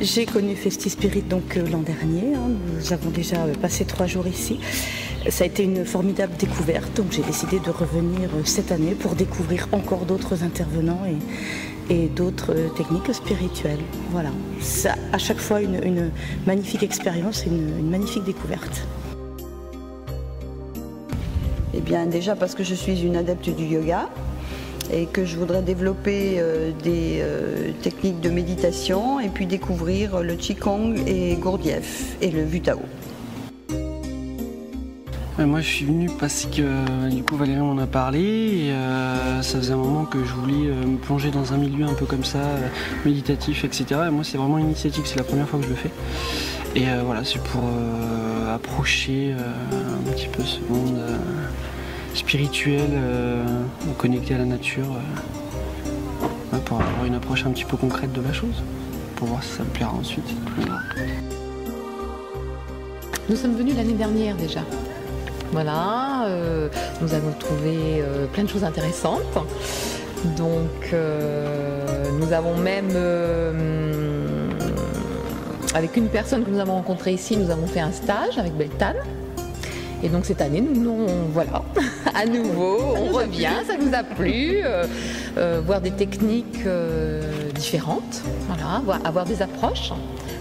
J'ai connu Festi Spirit donc l'an dernier, hein. Nous avons déjà passé 3 jours ici. Ça a été une formidable découverte, donc j'ai décidé de revenir cette année pour découvrir encore d'autres intervenants et d'autres techniques spirituelles. Voilà, ça, à chaque fois une magnifique expérience et une magnifique découverte. Eh bien déjà parce que je suis une adepte du yoga et que je voudrais développer des techniques de méditation et puis découvrir le Qigong et Gurdjieff et le Wu-Tao. Moi je suis venu parce que du coup Valérie m'en a parlé et ça faisait un moment que je voulais me plonger dans un milieu un peu comme ça, méditatif, etc. Et moi c'est vraiment initiatique, c'est la première fois que je le fais. Et voilà, c'est pour approcher un petit peu ce monde spirituel, connecté à la nature, pour avoir une approche un petit peu concrète de la chose, pour voir si ça me plaira ensuite. Nous sommes venus l'année dernière déjà. Voilà, nous avons trouvé plein de choses intéressantes. Donc nous avons même, avec une personne que nous avons rencontrée ici, nous avons fait un stage avec Beltane. Et donc cette année, voilà, à nouveau, on revient, ça nous a plu, voir des techniques différentes, voilà, avoir des approches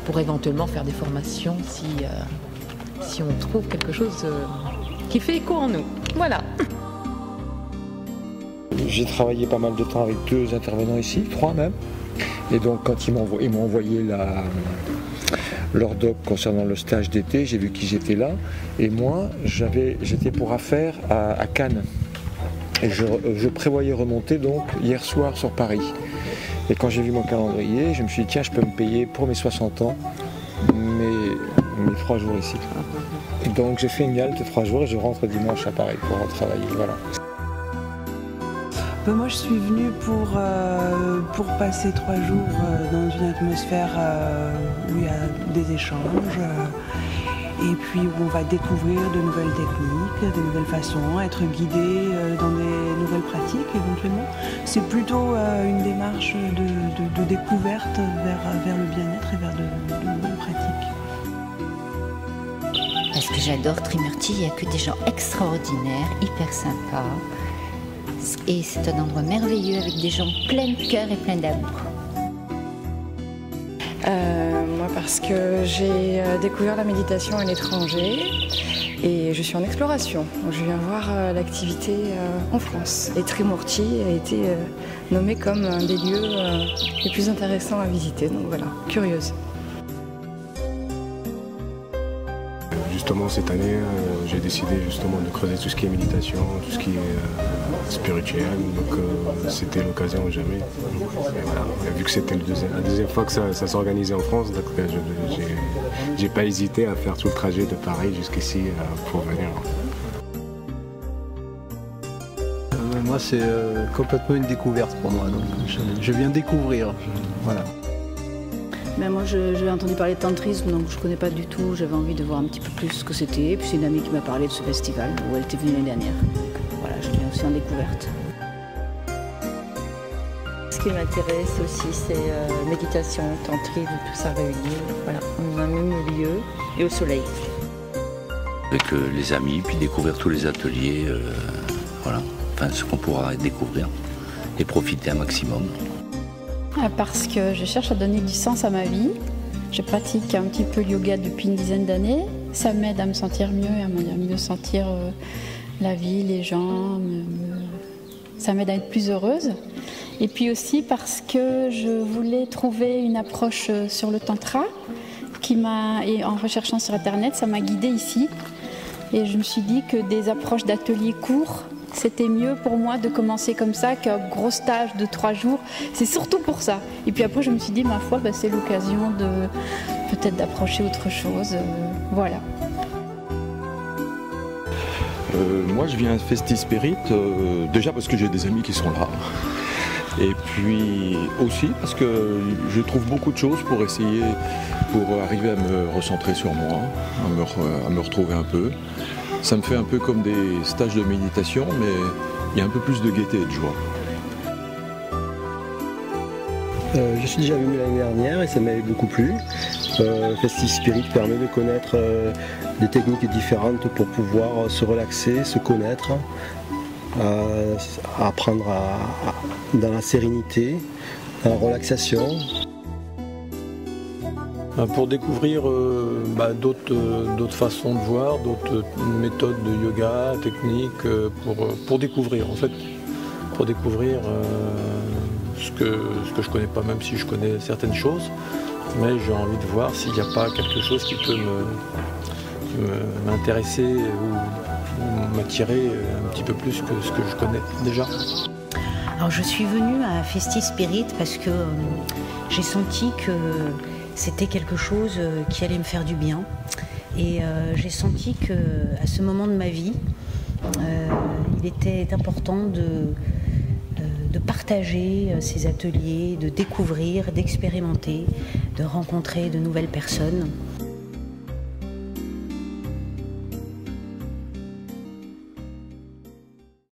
pour éventuellement faire des formations si on trouve quelque chose qui fait écho en nous. Voilà. J'ai travaillé pas mal de temps avec 2 intervenants ici, 3 même. Et donc quand ils m'ont envoyé leur doc concernant le stage d'été, j'ai vu qu'ils étaient là. Et moi, j'étais pour affaire à Cannes. Et je prévoyais remonter donc hier soir sur Paris. Et quand j'ai vu mon calendrier, je me suis dit tiens, je peux me payer pour mes 60 ans mes 3 jours ici. Et donc j'ai fait une halte de 3 jours et je rentre dimanche à Paris pour travailler. Voilà. Moi je suis venue pour passer 3 jours dans une atmosphère où il y a des échanges et puis où on va découvrir de nouvelles techniques, de nouvelles façons, être guidé dans des nouvelles pratiques éventuellement. C'est plutôt une démarche de découverte vers le bien-être et vers de nouvelles pratiques. Parce que j'adore Trimurti, il n'y a que des gens extraordinaires, hyper sympas. Et c'est un endroit merveilleux avec des gens pleins de cœur et pleins d'amour. Moi parce que j'ai découvert la méditation à l'étranger et je suis en exploration. Donc je viens voir l'activité en France. Et Trimurti a été nommé comme un des lieux les plus intéressants à visiter. Donc voilà, curieuse. Justement cette année, j'ai décidé justement de creuser tout ce qui est méditation, tout ce qui est spirituel, donc c'était l'occasion ou jamais. Et voilà, vu que c'était la deuxième fois que ça s'organisait en France, donc j'ai pas hésité à faire tout le trajet de Paris jusqu'ici pour venir. Moi c'est complètement une découverte pour moi, donc je viens découvrir, voilà. Ben moi j'ai entendu parler de tantrisme, donc je ne connais pas du tout, j'avais envie de voir un petit peu plus ce que c'était. Et puis c'est une amie qui m'a parlé de ce festival où elle était venue l'année dernière. Donc voilà, je viens aussi en découverte. Ce qui m'intéresse aussi c'est méditation, tantrisme, tout ça réuni, voilà, dans un même lieu et au soleil. Avec les amis, puis découvrir tous les ateliers, voilà, enfin ce qu'on pourra découvrir et profiter un maximum. Parce que je cherche à donner du sens à ma vie. Je pratique un petit peu le yoga depuis une dizaine d'années. Ça m'aide à me sentir mieux et à mieux sentir la vie, les gens. Ça m'aide à être plus heureuse. Et puis aussi parce que je voulais trouver une approche sur le tantra et en recherchant sur internet, ça m'a guidée ici. Et je me suis dit que des approches d'ateliers courts, c'était mieux pour moi de commencer comme ça qu'un gros stage de 3 jours. C'est surtout pour ça. Et puis après, je me suis dit, ma foi, c'est l'occasion de peut-être d'approcher autre chose. Voilà. Moi, je viens à Festi Spirit, déjà parce que j'ai des amis qui sont là. Et puis aussi parce que je trouve beaucoup de choses pour arriver à me recentrer sur moi, à me retrouver un peu. Ça me fait un peu comme des stages de méditation, mais il y a un peu plus de gaieté et de joie. Je suis déjà venu l'année dernière et ça m'avait beaucoup plu. Festive Spirit permet de connaître des techniques différentes pour pouvoir se relaxer, se connaître, apprendre dans la sérénité, dans la relaxation. Pour découvrir d'autres façons de voir, d'autres méthodes de yoga, techniques, pour découvrir en fait, pour découvrir ce que je connais pas, même si je connais certaines choses, mais j'ai envie de voir s'il n'y a pas quelque chose qui peut m'intéresser ou m'attirer un petit peu plus que ce que je connais déjà. Alors je suis venue à Festive Spirit parce que j'ai senti que c'était quelque chose qui allait me faire du bien et j'ai senti qu'à ce moment de ma vie, il était important de partager ces ateliers, de découvrir, d'expérimenter, de rencontrer de nouvelles personnes.